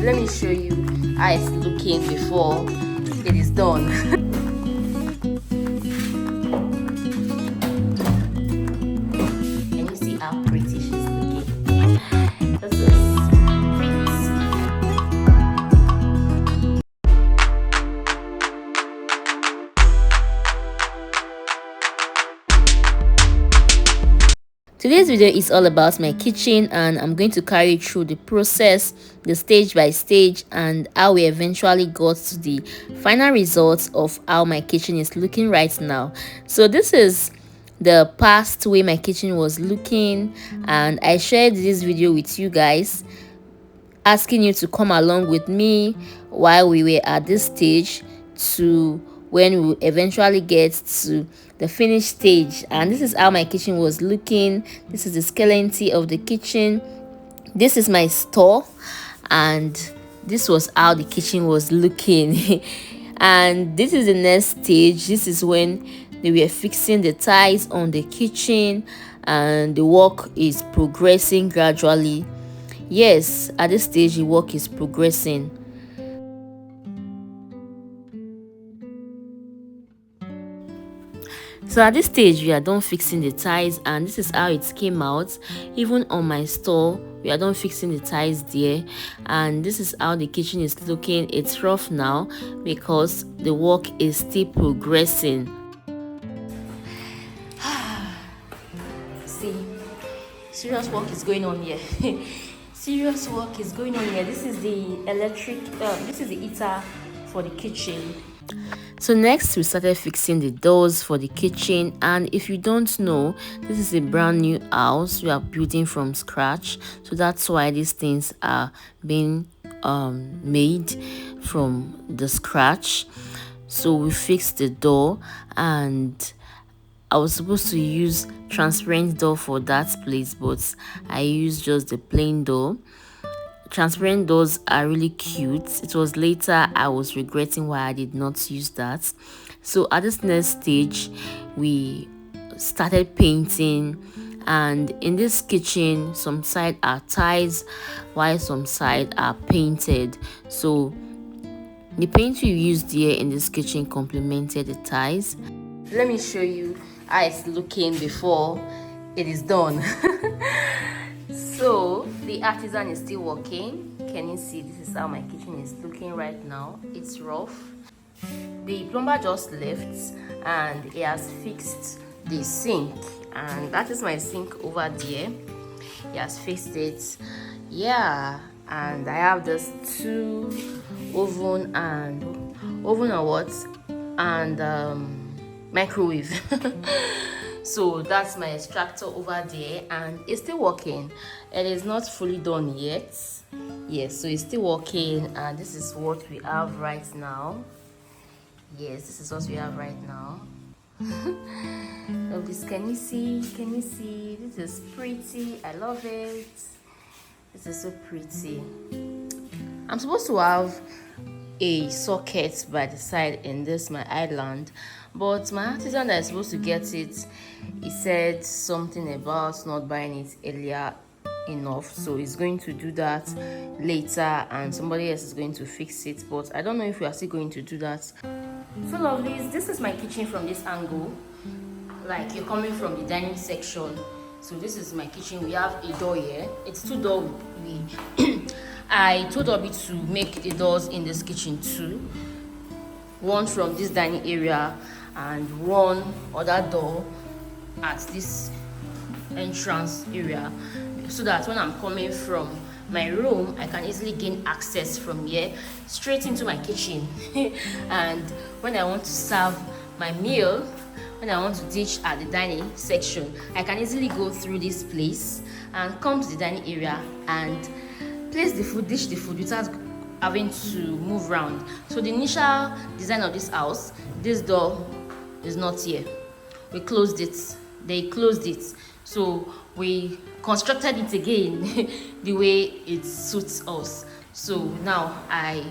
Let me show you how it's looking before it is done. Can you see how pretty she's looking? This is pretty. Today's video is all about my kitchen, and I'm going to carry you through the process, the stage by stage, and how we eventually got to the final results of how my kitchen is looking right now. So this is the past way my kitchen was looking, and I shared this video with you guys, asking you to come along with me while we were at this stage to when we eventually get to the finished stage. And this is how my kitchen was looking. This is the skeleton of the kitchen. This is my store, and this was how the kitchen was looking. And this is the next stage. This is when they were fixing the tiles on the kitchen, and the work is progressing gradually. Yes, at this stage the work is progressing. So at this stage we are done fixing the tiles, and this is how it came out. Even on my store we are done fixing the tiles there, and this is how the kitchen is looking. It's rough now because the work is still progressing. See, serious work is going on here. Serious work is going on here. This is the this is the heater for the kitchen. So next we started fixing the doors for the kitchen, and if you don't know, this is a brand new house we are building from scratch, so that's why these things are being made from the scratch. So we fixed the door, and I was supposed to use transparent door for that place, but I used just the plain door. Transparent doors are really cute. It was later I was regretting why I did not use that. So at this next stage we started painting, and in this kitchen some side are tiles while some side are painted. So the paint we used here in this kitchen complemented the tiles. Let me show you how it's looking before it is done. So the artisan is still working. Can you see? This is how my kitchen is looking right now. It's rough. The plumber just left and he has fixed the sink, and that is my sink over there. He has fixed it. Yeah, and I have this two oven and microwave. So that's my extractor over there, and it's still working. It is not fully done yet. Yes, so it's still working, and this is what we have right now. Yes, this is what we have right now. Love this. Can you see? Can you see? This is pretty. I love it. This is so pretty. I'm supposed to have a socket by the side in this my island, but my artisan that is supposed to get it, he said something about not buying it earlier enough, so he's going to do that later and somebody else is going to fix it, but I don't know if we are still going to do that. So lovelies, this is my kitchen from this angle, like you're coming from the dining section. So this is my kitchen. We have a door here. It's two door. I told Obi to make the doors in this kitchen too. One from this dining area and one other door at this entrance area, so that when I'm coming from my room I can easily gain access from here straight into my kitchen. And when I want to serve my meal, when I want to dish at the dining section, I can easily go through this place and come to the dining area and place the food, dish the food without having to move around. So the initial design of this house, this door is not here. We closed it. They closed it. So we constructed it again the way it suits us. So now I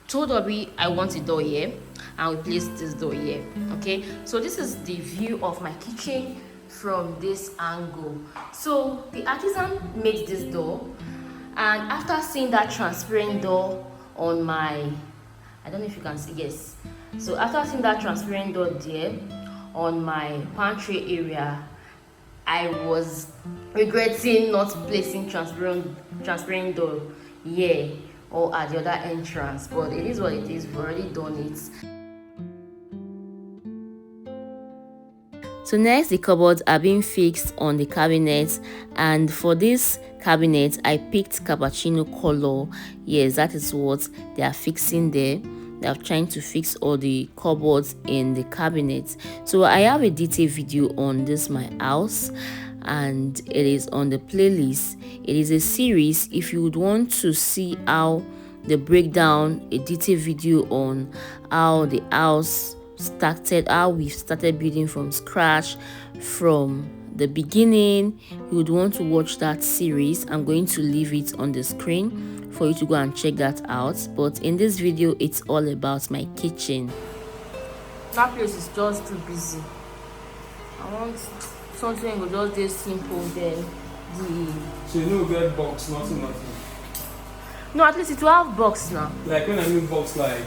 told Obi I want a door here, and we placed this door here. Okay, so this is the view of my kitchen from this angle. So the artisan made this door, And after seeing that transparent door on my, I don't know if you can see, yes. So after seeing that transparent door there on my pantry area, I was regretting not placing transparent door here or at the other entrance, but it is what it is. We've already done it. So next, the cupboards are being fixed on the cabinets, and for this cabinet I picked cappuccino color. Yes, that is what they are fixing there. They are trying to fix all the cupboards in the cabinet. So I have a detailed video on this my house, and it is on the playlist. It is a series. If you would want to see how the breakdown, a detailed video on how the house started, how we started building from scratch from the beginning, you would want to watch that series. I'm going to leave it on the screen for you to go and check that out. But in this video, it's all about my kitchen. That place is just too busy. I want something with just this simple. Then so you know get box, nothing. No, at least it will have box now. Like when I mean box, like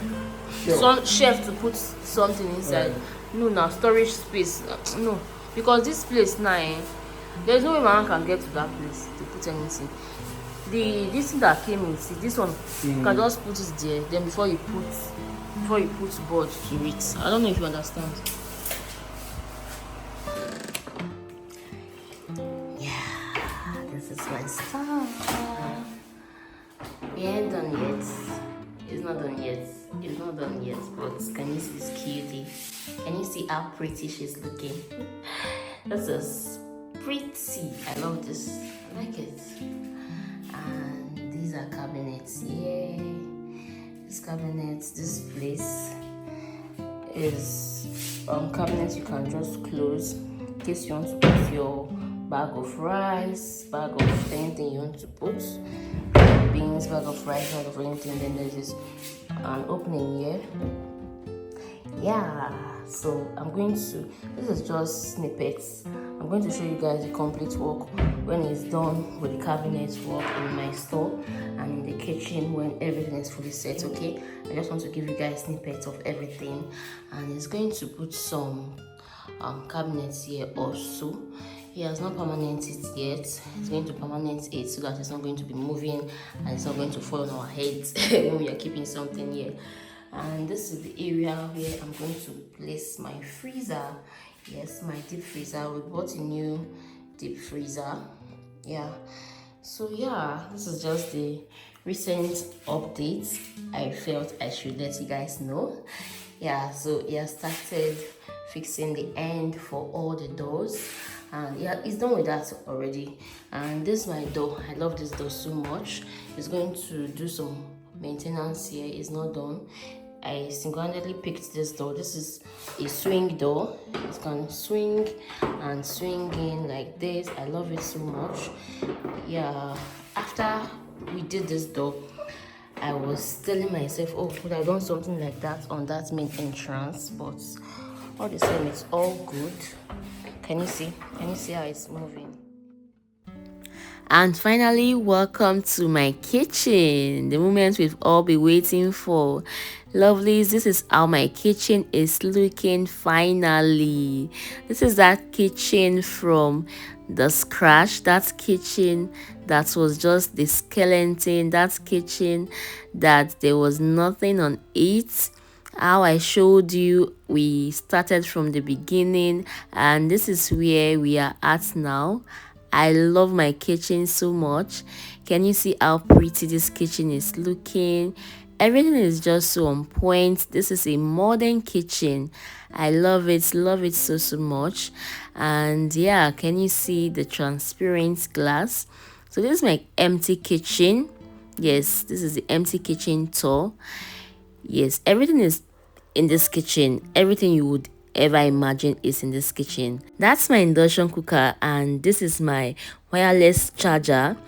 some shelf to put something inside. Right. No, now storage space. No, because this place now, there's no way my man can get to that place to put anything. This thing that came in, see this one, you can just put it there. Then before you put board to it. I don't know if you understand. Yeah, this is my stuff. We ain't done yet. It's not done yet. It's not done yet, but can you see this cutie? Can you see how pretty she's looking? This is pretty. I love this. I like it. And these are cabinets. Yay! This cabinet, this place is cabinets you can just close in case you want to put your bag of rice, bag of anything you want to put. Beans, bag of rice, bag of anything. Then there's this an opening here. Yeah, so this is just snippets. I'm going to show you guys the complete work when it's done with the cabinet work in my store and in the kitchen when everything is fully set. Okay, I just want to give you guys snippets of everything, and it's going to put some cabinets here also. He has not permanent it yet. It's going to permanent it so that it's not going to be moving and it's not going to fall on our heads when we are keeping something here. And this is the area where I'm going to place my freezer. Yes, my deep freezer. We bought a new deep freezer. Yeah. So yeah, this is just the recent update. I felt I should let you guys know. Yeah, so he has started fixing the end for all the doors. And yeah, it's done with that already. And this is my door. I love this door so much. It's going to do some maintenance here. It's not done. I single-handedly picked this door. This is a swing door. It can swing and swing in like this. I love it so much. Yeah, after we did this door, I was telling myself, oh, could I have done something like that on that main entrance? But all the same, it's all good. Can you see how it's moving? And finally, welcome to my kitchen, the moment we've all been waiting for. Lovelies, this is how my kitchen is looking finally. This is that kitchen from the scratch, that kitchen that was just the skeleton, that kitchen that there was nothing on it. How I showed you, we started from the beginning, and this is where we are at now. I love my kitchen so much. Can you see how pretty this kitchen is looking? Everything is just so on point. This is a modern kitchen. I love it so much. And yeah, can you see the transparent glass? So this is my empty kitchen. Yes, this is the empty kitchen tour. Yes, everything is in this kitchen. Everything you would ever imagine is in this kitchen. That's my induction cooker, and this is my wireless charger.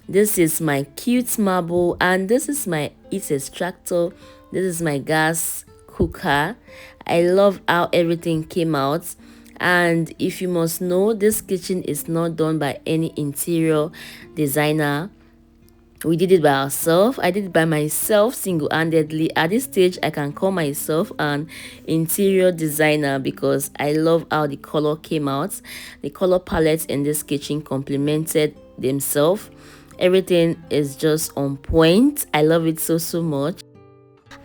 This is my cute marble, and this is my heat extractor. This is my gas cooker. I love how everything came out. And if you must know, this kitchen is not done by any interior designer. We did it by ourselves. I did it by myself single-handedly. At this stage, I can call myself an interior designer because I love how the color came out. The color palettes in this kitchen complemented themselves. Everything is just on point. I love it so much.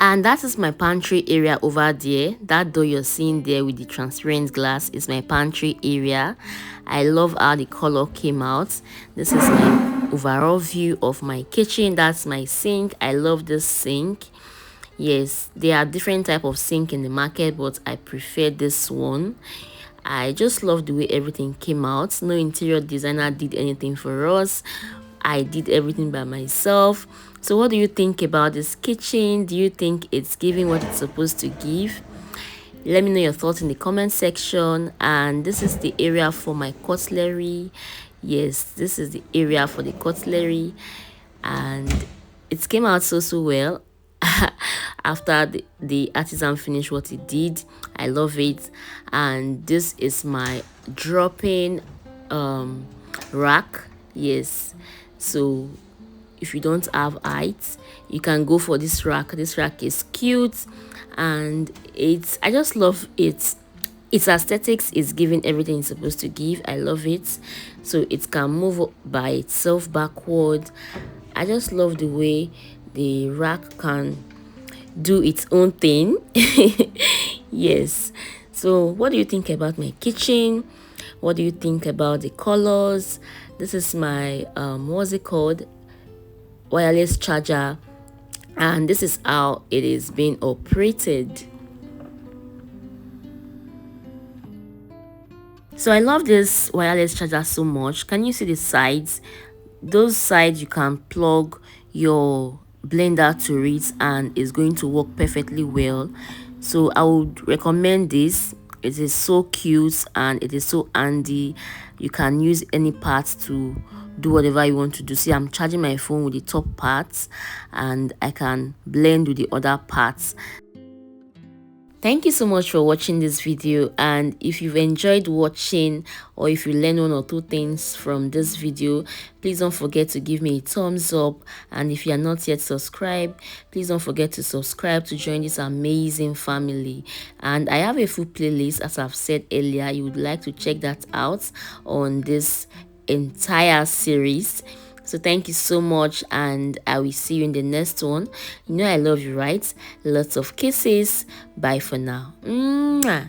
And that is my pantry area over there. That door you're seeing there with the transparent glass is my pantry area. I love how the color came out. This is my overall view of my kitchen. That's my sink. I love this sink. Yes, there are different type of sink in the market, but I prefer this one. I just love the way everything came out. No interior designer did anything for us. I did everything by myself. So what do you think about this kitchen? Do you think it's giving what it's supposed to give? Let me know your thoughts in the comment section. And this is the area for my cutlery. Yes, this is the area for the cutlery, and it came out so well. After the artisan finished what he did, I love it. And this is my dropping rack. Yes, so if you don't have height, you can go for this rack. This rack is cute, and I just love it. Its aesthetics is giving everything it's supposed to give. I love it. So it can move by itself backward. I just love the way the rack can do its own thing. Yes. So what do you think about my kitchen? What do you think about the colors? This is my what's it called, wireless charger, and this is how it is being operated. So I love this wireless charger so much. Can you see the sides? Those sides you can plug your blender to it and it's going to work perfectly well. So I would recommend this. It is so cute and it is so handy. You can use any parts to do whatever you want to do. See, I'm charging my phone with the top parts and I can blend with the other parts. Thank you so much for watching this video, and if you've enjoyed watching or if you learn one or two things from this video, please don't forget to give me a thumbs up. And if you are not yet subscribed, please don't forget to subscribe to join this amazing family. And I have a full playlist, as I've said earlier. You would like to check that out on this entire series. So thank you so much, and I will see you in the next one. You know I love you, right? Lots of kisses. Bye for now. Mwah.